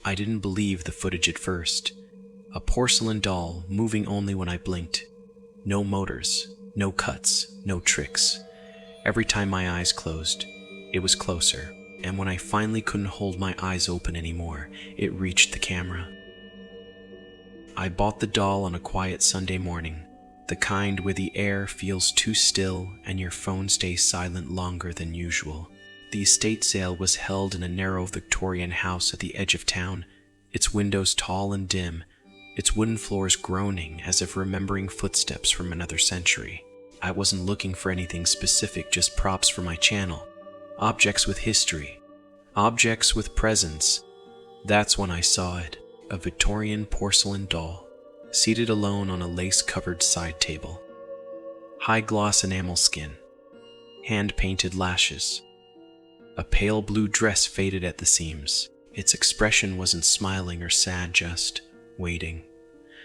I didn't believe the footage at first. A porcelain doll moving only when I blinked. No motors, no cuts, no tricks. Every time my eyes closed, it was closer, and when I finally couldn't hold my eyes open anymore, it reached the camera. I bought the doll on a quiet Sunday morning, the kind where the air feels too still and your phone stays silent longer than usual. The estate sale was held in a narrow Victorian house at the edge of town, its windows tall and dim, its wooden floors groaning as if remembering footsteps from another century. I wasn't looking for anything specific, just props for my channel. Objects with history. Objects with presence. That's when I saw it. A Victorian porcelain doll, seated alone on a lace-covered side table. High-gloss enamel skin. Hand-painted lashes. A pale blue dress faded at the seams. Its expression wasn't smiling or sad, just waiting.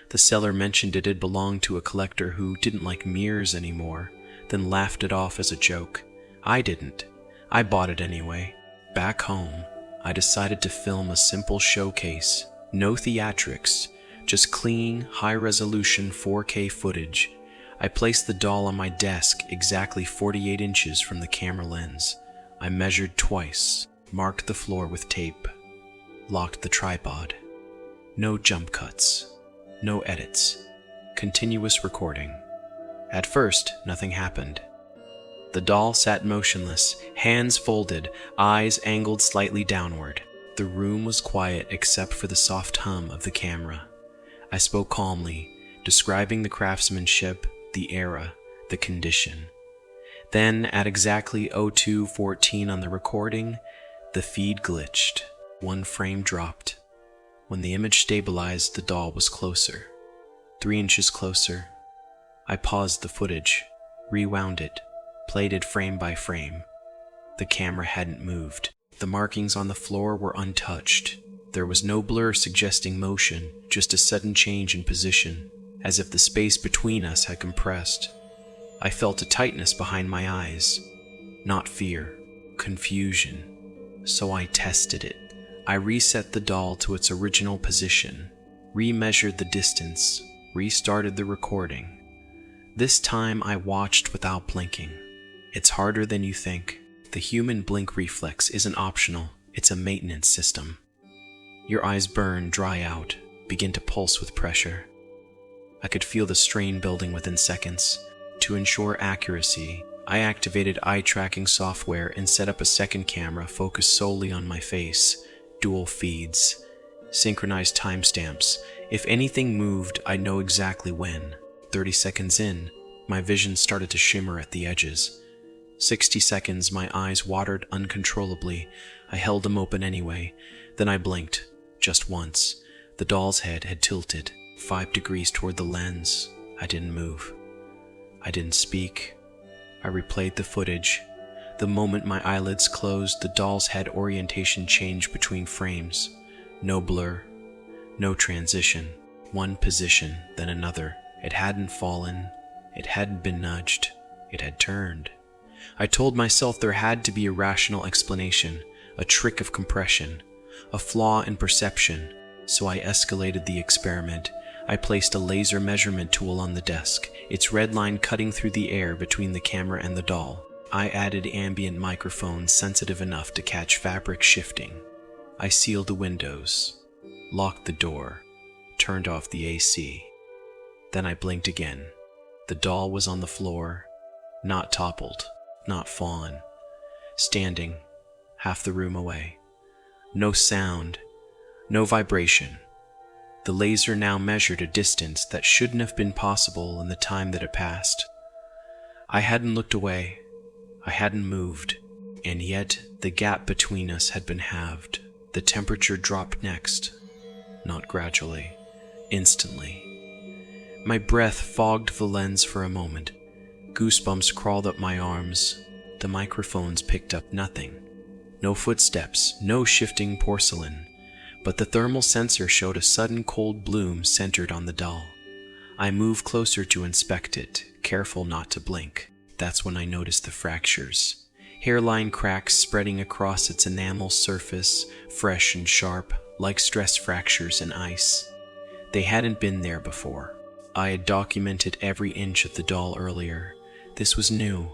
The seller mentioned it had belonged to a collector who didn't like mirrors anymore, then laughed it off as a joke. I didn't. I bought it anyway. Back home, I decided to film a simple showcase. No theatrics, just clean, high-resolution 4K footage. I placed the doll on my desk exactly 48 inches from the camera lens. I measured twice, marked the floor with tape, locked the tripod. No jump cuts, no edits, continuous recording. At first, nothing happened. The doll sat motionless, hands folded, eyes angled slightly downward. The room was quiet except for the soft hum of the camera. I spoke calmly, describing the craftsmanship, the era, the condition. Then, at exactly 02:14 on the recording, the feed glitched. One frame dropped. When the image stabilized, the doll was closer. 3 inches closer. I paused the footage, rewound it, played it frame by frame. The camera hadn't moved. The markings on the floor were untouched. There was no blur suggesting motion, just a sudden change in position, as if the space between us had compressed. I felt a tightness behind my eyes. Not fear, confusion. So I tested it. I reset the doll to its original position, remeasured the distance, restarted the recording. This time I watched without blinking. It's harder than you think. The human blink reflex isn't optional, it's a maintenance system. Your eyes burn, dry out, begin to pulse with pressure. I could feel the strain building within seconds. To ensure accuracy, I activated eye tracking software and set up a second camera focused solely on my face, dual feeds, synchronized timestamps. If anything moved, I'd know exactly when. 30 seconds in, my vision started to shimmer at the edges. 60 seconds, my eyes watered uncontrollably. I held them open anyway. Then I blinked, just once. The doll's head had tilted 5 degrees toward the lens. I didn't move. I didn't speak. I replayed the footage. The moment my eyelids closed, the doll's head orientation changed between frames. No blur, no transition. One position, then another. It hadn't fallen. It hadn't been nudged. It had turned. I told myself there had to be a rational explanation, a trick of compression, a flaw in perception, so I escalated the experiment. I placed a laser measurement tool on the desk, its red line cutting through the air between the camera and the doll. I added ambient microphones sensitive enough to catch fabric shifting. I sealed the windows, locked the door, turned off the AC. Then I blinked again. The doll was on the floor, not toppled, not fallen, standing, half the room away. No sound, no vibration. The laser now measured a distance that shouldn't have been possible in the time that had passed. I hadn't looked away, I hadn't moved, and yet the gap between us had been halved. The temperature dropped next, not gradually, instantly. My breath fogged the lens for a moment. Goosebumps crawled up my arms. The microphones picked up nothing. No footsteps, no shifting porcelain. But the thermal sensor showed a sudden cold bloom centered on the doll. I moved closer to inspect it, careful not to blink. That's when I noticed the fractures. Hairline cracks spreading across its enamel surface, fresh and sharp, like stress fractures in ice. They hadn't been there before. I had documented every inch of the doll earlier. This was new,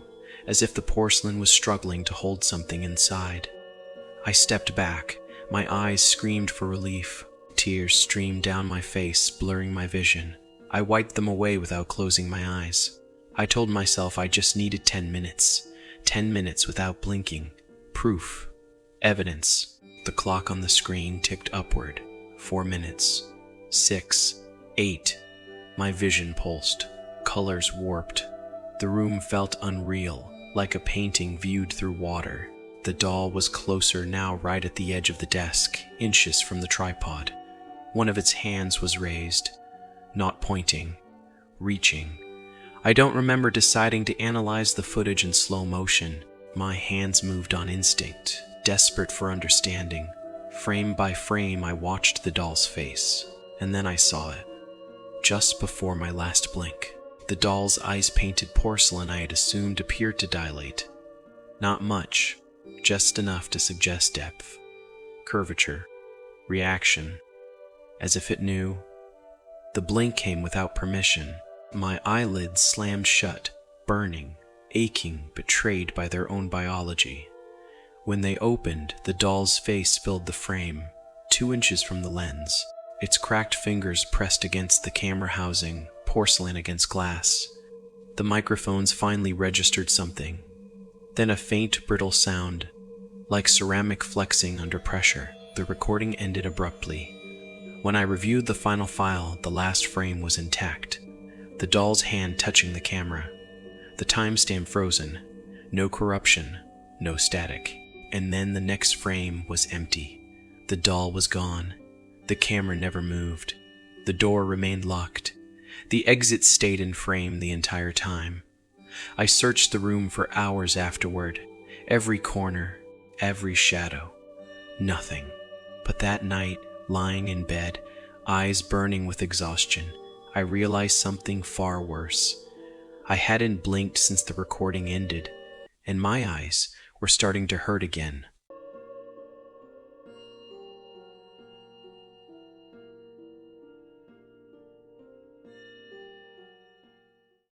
as if the porcelain was struggling to hold something inside. I stepped back. My eyes screamed for relief. Tears streamed down my face, blurring my vision. I wiped them away without closing my eyes. I told myself I just needed 10 minutes. 10 minutes without blinking. Proof. Evidence. The clock on the screen ticked upward. 4 minutes. 6. 8. My vision pulsed. Colors warped. The room felt unreal, like a painting viewed through water. The doll was closer now, right at the edge of the desk, inches from the tripod. One of its hands was raised, not pointing, reaching. I don't remember deciding to analyze the footage in slow motion. My hands moved on instinct, desperate for understanding. Frame by frame, I watched the doll's face, and then I saw it. Just before my last blink, the doll's eyes, painted porcelain, I had assumed appeared to dilate. Not much, just enough to suggest depth, curvature, reaction, as if it knew. The blink came without permission. My eyelids slammed shut, burning, aching, betrayed by their own biology. When they opened, the doll's face filled the frame, 2 inches from the lens. Its cracked fingers pressed against the camera housing, porcelain against glass. The microphones finally registered something. Then a faint, brittle sound, like ceramic flexing under pressure. The recording ended abruptly. When I reviewed the final file, the last frame was intact. The doll's hand touching the camera. The timestamp frozen. No corruption, no static. And then the next frame was empty. The doll was gone. The camera never moved. The door remained locked. The exit stayed in frame the entire time. I searched the room for hours afterward. Every corner, every shadow. Nothing. But that night, lying in bed, eyes burning with exhaustion, I realized something far worse. I hadn't blinked since the recording ended, and my eyes were starting to hurt again.